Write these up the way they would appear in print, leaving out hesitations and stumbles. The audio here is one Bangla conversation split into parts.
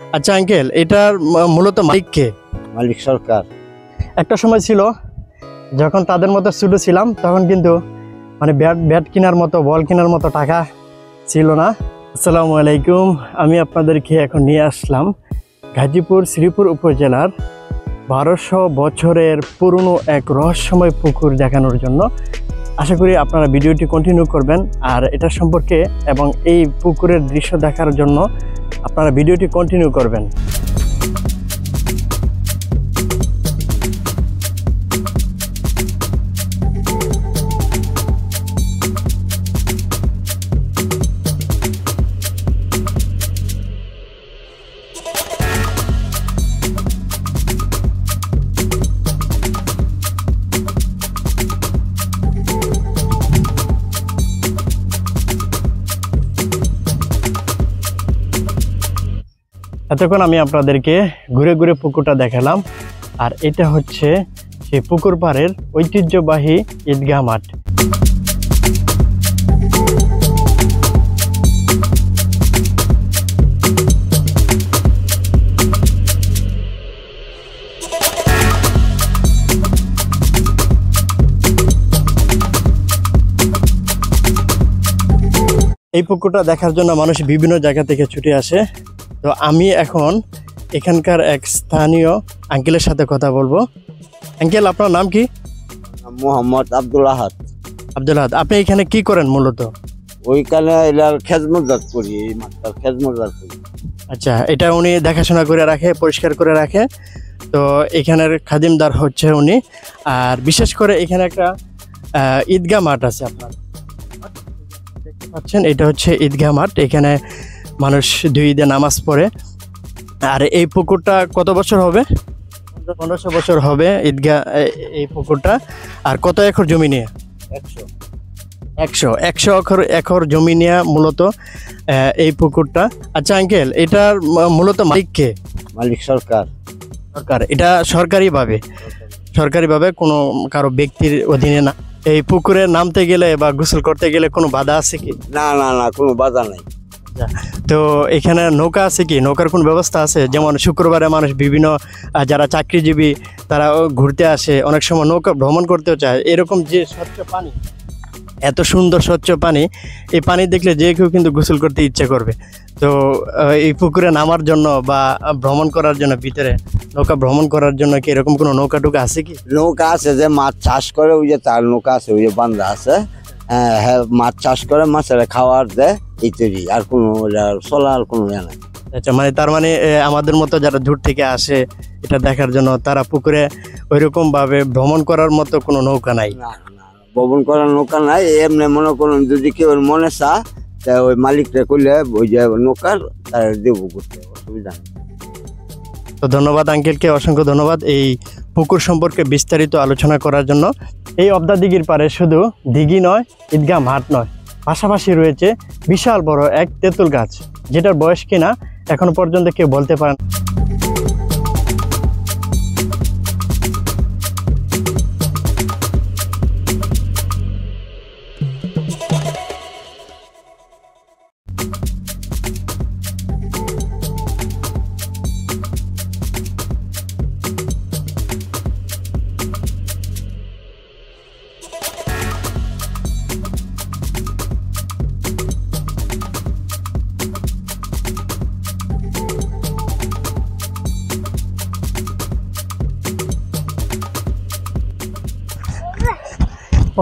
আচ্ছা আঙ্কেল, এটার মূলত মালিক কে? মালিক সরকার। একটা সময় ছিল যখন তাদের মতো ছোট ছিলাম, তখন কিন্তু মানে ব্যাট কেনার মতো, বল কেনার মতো টাকা ছিল না। আসসালামু আলাইকুম, আমি আপনাদেরকে এখন নিয়ে আসলাম গাজীপুর শ্রীপুর উপজেলার 1200 বছরের পুরনো এক রহস্যময় পুকুর দেখানোর জন্য। আশা করি আপনারা ভিডিওটি কন্টিনিউ করবেন আর এটার সম্পর্কে এবং এই পুকুরের দৃশ্য দেখার জন্য আপনারা ভিডিওটি কন্টিনিউ করবেন। এতক্ষণ আমি আপনাদেরকে ঘুরে ঘুরে পুকুরটা দেখালাম, আর এটা হচ্ছে সেই পুকুর পাড়ের ঐতিহ্যবাহী ঈদগাহ মাঠ। এই পুকুরটা দেখার জন্য মানুষ বিভিন্ন জায়গা থেকে ছুটে আসে। তো আমি এখন এখানকার এক স্থানীয় আঙ্কেলের সাথে কথা বলবো। আঙ্কেল, আপনার নাম কি? মোহাম্মদ আব্দুল আহাদ। আব্দুল আহাদ, আপনি এখানে কি করেন মূলত? ওইখানে এলার খেজমতদার করি, এই মাঠটার খেজমতদার করি। আচ্ছা, এটা উনি দেখাশোনা করে রাখে, পরিষ্কার করে রাখে। তো এখানের খাদিমদার হচ্ছে উনি। আর বিশেষ করে এখানে একটা ঈদগাহ মাঠ আছে, আপনার দেখতে পাচ্ছেন, এটা হচ্ছে ঈদগাহ মাঠ। এখানে মানুষ 2 ঈদে নামাজ পড়ে। আর এই পুকুরটা কত বছর হবে? 1500 বছর হবে ঈদগাহ এই পুকুরটা। আর কত একর জমি নিয়ে? 100 একর জমি নিয়ে মূলত এই পুকুরটা। আচ্ছা আঙ্কেল, এটার মূলত মালিক কে? মালিক সরকার। সরকার। এটা সরকারিভাবে কোনো কারো ব্যক্তির অধীনে না। এই পুকুরে নামতে গেলে বা গোসল করতে গেলে কোনো বাধা আছে কি? না না না, কোনো বাধা নাই। তো এখানে নৌকা আছে কি? নৌকার কোনো ব্যবস্থা আছে? যেমন শুক্রবারে মানুষ বিভিন্ন যারা চাকরিজীবী তারা ঘুরতে আসে, অনেক সময় নৌকা ভ্রমণ করতেও চায়। এরকম যে স্বচ্ছ পানি, এত সুন্দর স্বচ্ছ পানি, এই পানি দেখলে যে কেউ কিন্তু গোসল করতে ইচ্ছে করবে। তো এই পুকুরে নামার জন্য বা ভ্রমণ করার জন্য, ভিতরে নৌকা ভ্রমণ করার জন্য কি এরকম কোনো নৌকা টুকা আছে কি? নৌকা আছে, যে মাছ চাষ করে, ওই যে তার নৌকা আছে, ওই যে বান্ধা আছে। হ্যাঁ, মাছ চাষ করে, মাছের খাওয়ার দেয়, এই তৈরি। আর কোনো চলার কোনো ইয়ে নাই। আচ্ছা, মানে তার মানে আমাদের মতো যারা দূর থেকে আসে এটা দেখার জন্য, তারা পুকুরে ওইরকম ভাবে ভ্রমণ করার মতো কোনো নৌকা নাই? না না, ভ্রমণ করার নৌকা নাই। এমনি মনে করুন, যদি কেউ মনে চা, তা ওই মালিকটা করলে ওই যে নৌকার তার দেবো করতে, অসুবিধা নেই। তো ধন্যবাদ আঙ্কেলকে, অসংখ্য ধন্যবাদ এই পুকুর সম্পর্কে বিস্তারিত আলোচনা করার জন্য। এই অবদা দিঘির পারে শুধু দিঘি নয়, ঈদগাহ মাঠ নয়, পাশাপাশি রয়েছে বিশাল বড় এক তেঁতুল গাছ, যেটার বয়স কিনা এখনো পর্যন্ত কেউ বলতে পারেন।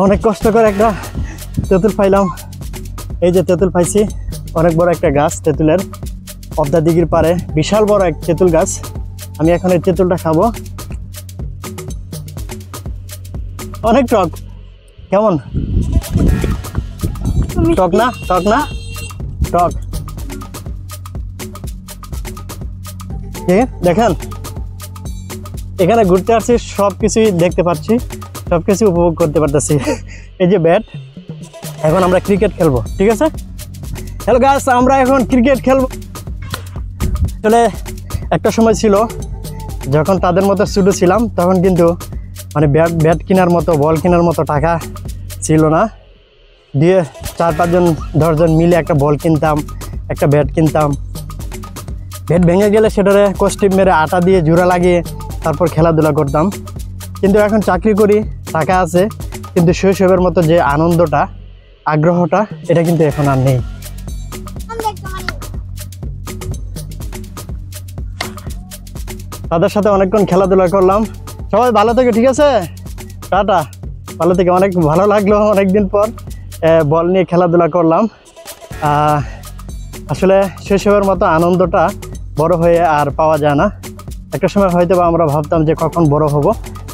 অনেক কষ্ট করে একটা তেঁতুল পাইলাম। এই যে তেঁতুল পাইছি, অনেক বড় একটা গাছ তেঁতুলের, অবদা দিঘির পারে বিশাল বড় এক তেঁতুল গাছ। আমি এখন এই তেঁতুলটা খাবো। অনেক টক। কেমন? টক না? টক না? টক। দেখেন, এখানে ঘুরতে আসছি, সব কিছুই দেখতে পাচ্ছি, সবকিছু উপভোগ করতে পারতেছি। এই যে ব্যাট, এখন আমরা ক্রিকেট খেলবো, ঠিক আছে? হ্যালো গাইস, আমরা এখন ক্রিকেট খেলবো। আসলে একটা সময় ছিল যখন তাদের মতো ছোট ছিলাম, তখন কিন্তু মানে ব্যাট কেনার মতো, বল কেনার মতো টাকা ছিল না। দিয়ে 4-5 জন 10 জন মিলে একটা বল কিনতাম, একটা ব্যাট কিনতাম। ব্যাট ভেঙে গেলে সেটারে কষ্টিপ মেরে আটা দিয়ে জোড়া লাগিয়ে তারপর খেলাধুলা করতাম। কিন্তু এখন চাকরি করি, টাকা আছে, কিন্তু শৈশবের মতো যে আনন্দটা, আগ্রহটা, এটা কিন্তু এখন আর নেই। তাদের সাথে অনেকক্ষণ খেলাধুলা করলাম। সবাই ভালো থেকে, ঠিক আছে, টাটা, ভালো থেকে। অনেক ভালো লাগলো অনেকদিন পর বল নিয়ে খেলাধুলা করলাম। আসলে শৈশবের মতো আনন্দটা বড় হয়ে আর পাওয়া যায় না। একটা সময় হয়তো বা আমরা ভাবতাম যে কখন বড় হব,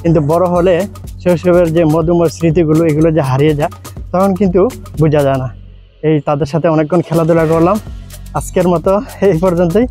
কিন্তু বড় হলে শৈশবের যে মধুময় স্মৃতিগুলো এগুলো যে হারিয়ে যায় তখন কিন্তু বোঝা যায় না। তাদের সাথে অনেকক্ষণ খেলাধুলা করলাম। আজকের মতো এই পর্যন্তই।